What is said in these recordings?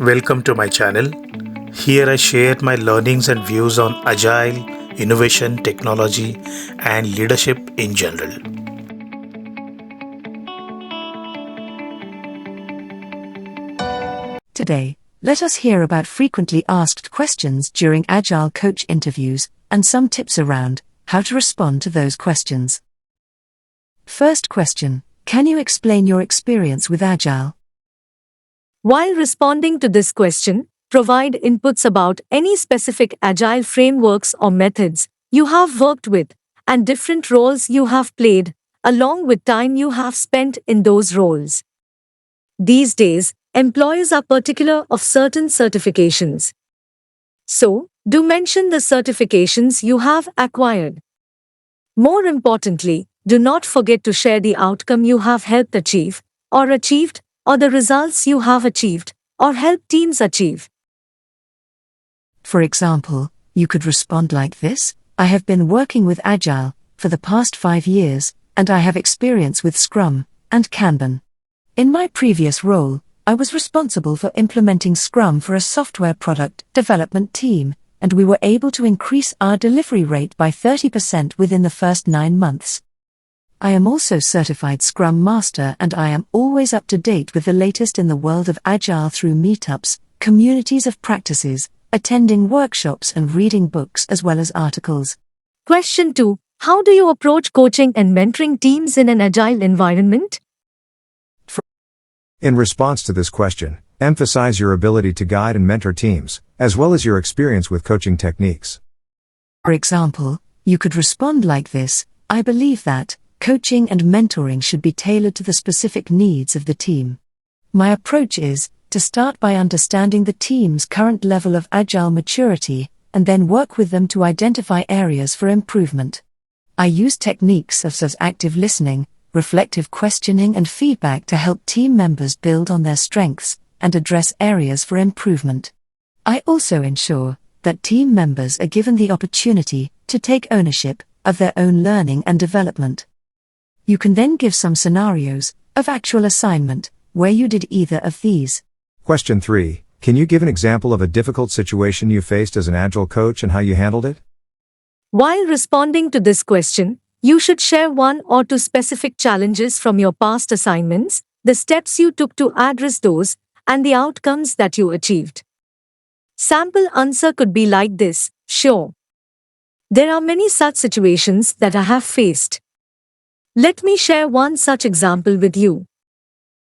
Welcome to my channel. Here I share my learnings and views on Agile, innovation, technology, and leadership in general. Today, let us hear about frequently asked questions during Agile Coach interviews and some tips around how to respond to those questions. First question: can you explain your experience with Agile? While responding to this question, provide inputs about any specific Agile frameworks or methods you have worked with and different roles you have played, along with time you have spent in those roles. These days, employers are particular of certain certifications. So, do mention the certifications you have acquired. More importantly, do not forget to share the outcome you have helped achieve, or the results you have achieved, or helped teams achieve. For example, you could respond like this: I have been working with Agile for the past 5 years, and I have experience with Scrum and Kanban. In my previous role, I was responsible for implementing Scrum for a software product development team, and we were able to increase our delivery rate by 30% within the first 9 months. I am also certified Scrum Master, and I am always up to date with the latest in the world of Agile through meetups, communities of practices, attending workshops and reading books as well as articles. Question 2. How do you approach coaching and mentoring teams in an Agile environment? In response to this question, emphasize your ability to guide and mentor teams, as well as your experience with coaching techniques. For example, you could respond like this: I believe that coaching and mentoring should be tailored to the specific needs of the team. My approach is to start by understanding the team's current level of Agile maturity, and then work with them to identify areas for improvement. I use techniques such as active listening, reflective questioning, and feedback to help team members build on their strengths and address areas for improvement. I also ensure that team members are given the opportunity to take ownership of their own learning and development. You can then give some scenarios of actual assignment where you did either of these. Question 3. Can you give an example of a difficult situation you faced as an Agile coach and how you handled it? While responding to this question, you should share 1 or 2 specific challenges from your past assignments, the steps you took to address those, and the outcomes that you achieved. Sample answer could be like this: sure. There are many such situations that I have faced. Let me share one such example with you.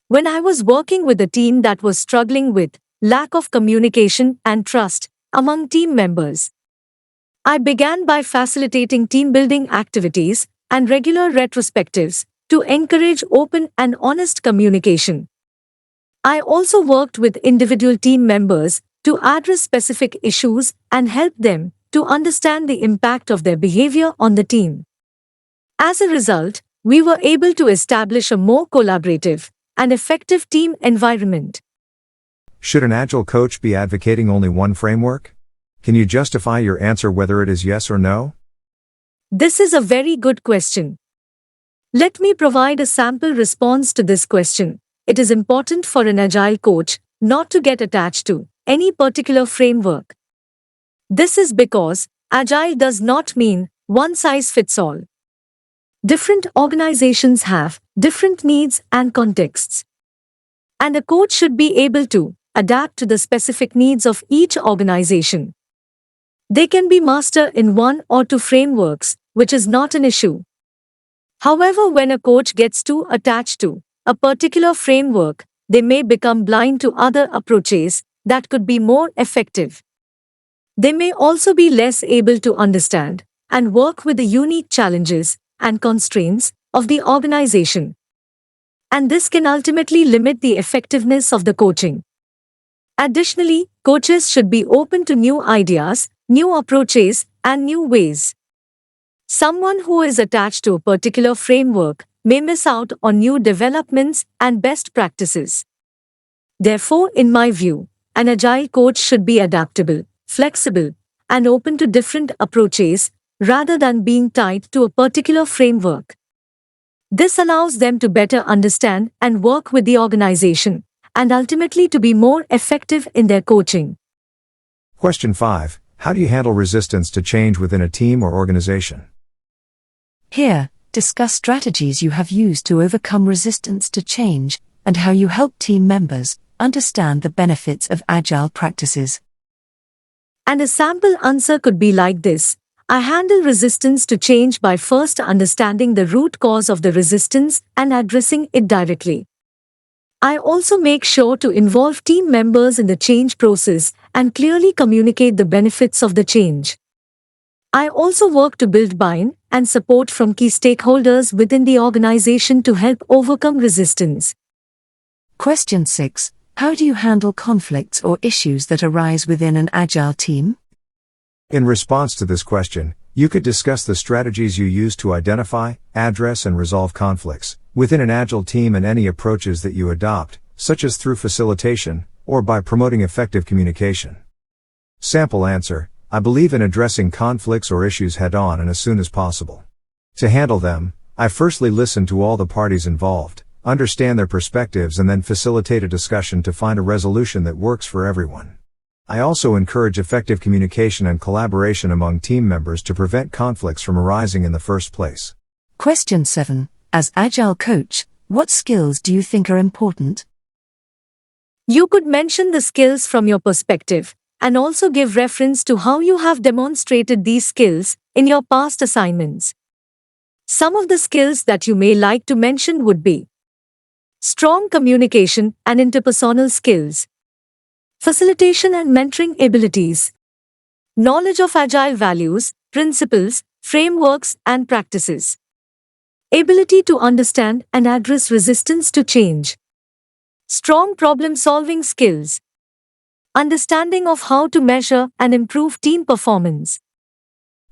When I was working with a team that was struggling with lack of communication and trust among team members, I began by facilitating team-building activities and regular retrospectives to encourage open and honest communication. I also worked with individual team members to address specific issues and help them to understand the impact of their behavior on the team. As a result, we were able to establish a more collaborative and effective team environment. Should an Agile coach be advocating only one framework? Can you justify your answer whether it is yes or no? This is a very good question. Let me provide a sample response to this question. It is important for an Agile coach not to get attached to any particular framework. This is because Agile does not mean one size fits all. Different organizations have different needs and contexts, and a coach should be able to adapt to the specific needs of each organization. They can be master in 1 or 2 frameworks, which is not an issue. However, when a coach gets too attached to a particular framework, they may become blind to other approaches that could be more effective. They may also be less able to understand and work with the unique challenges and constraints of the organization. And this can ultimately limit the effectiveness of the coaching. Additionally, coaches should be open to new ideas, new approaches, and new ways. Someone who is attached to a particular framework may miss out on new developments and best practices. Therefore, in my view, an Agile coach should be adaptable, flexible, and open to different approaches rather than being tied to a particular framework. This allows them to better understand and work with the organization and ultimately to be more effective in their coaching. Question 5. How do you handle resistance to change within a team or organization? Here, discuss strategies you have used to overcome resistance to change and how you help team members understand the benefits of agile practices. And a sample answer could be like this: I handle resistance to change by first understanding the root cause of the resistance and addressing it directly. I also make sure to involve team members in the change process and clearly communicate the benefits of the change. I also work to build buy-in and support from key stakeholders within the organization to help overcome resistance. Question 6. How do you handle conflicts or issues that arise within an agile team? In response to this question, you could discuss the strategies you use to identify, address, and resolve conflicts within an agile team and any approaches that you adopt, such as through facilitation or by promoting effective communication. Sample answer: I believe in addressing conflicts or issues head-on and as soon as possible. To handle them, I firstly listen to all the parties involved, understand their perspectives, and then facilitate a discussion to find a resolution that works for everyone. I also encourage effective communication and collaboration among team members to prevent conflicts from arising in the first place. Question 7. As Agile Coach, what skills do you think are important? You could mention the skills from your perspective and also give reference to how you have demonstrated these skills in your past assignments. Some of the skills that you may like to mention would be strong communication and interpersonal skills, facilitation and mentoring abilities, knowledge of agile values, principles, frameworks, and practices, ability to understand and address resistance to change, strong problem-solving skills, understanding of how to measure and improve team performance.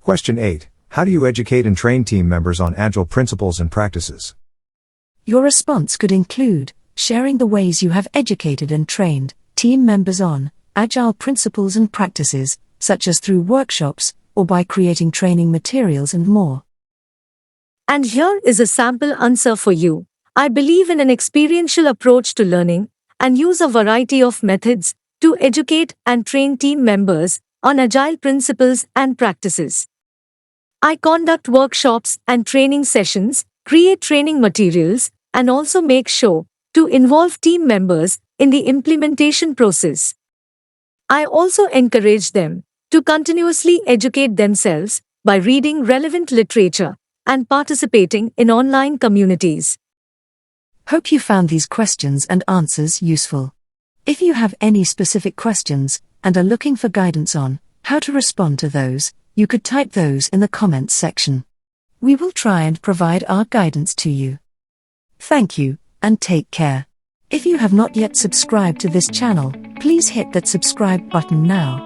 Question 8. How do you educate and train team members on agile principles and practices? Your response could include sharing the ways you have educated and trained team members on agile principles and practices, such as through workshops or by creating training materials and more. And here is a sample answer for you. I believe in an experiential approach to learning and use a variety of methods to educate and train team members on agile principles and practices. I conduct workshops and training sessions, create training materials, and also make sure to involve team members in the implementation process. I also encourage them to continuously educate themselves by reading relevant literature and participating in online communities. Hope you found these questions and answers useful. If you have any specific questions and are looking for guidance on how to respond to those, you could type those in the comments section. We will try and provide our guidance to you. Thank you, and take care. If you have not yet subscribed to this channel, please hit that subscribe button now.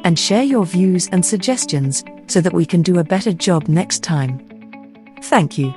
And share your views and suggestions so that we can do a better job next time. Thank you.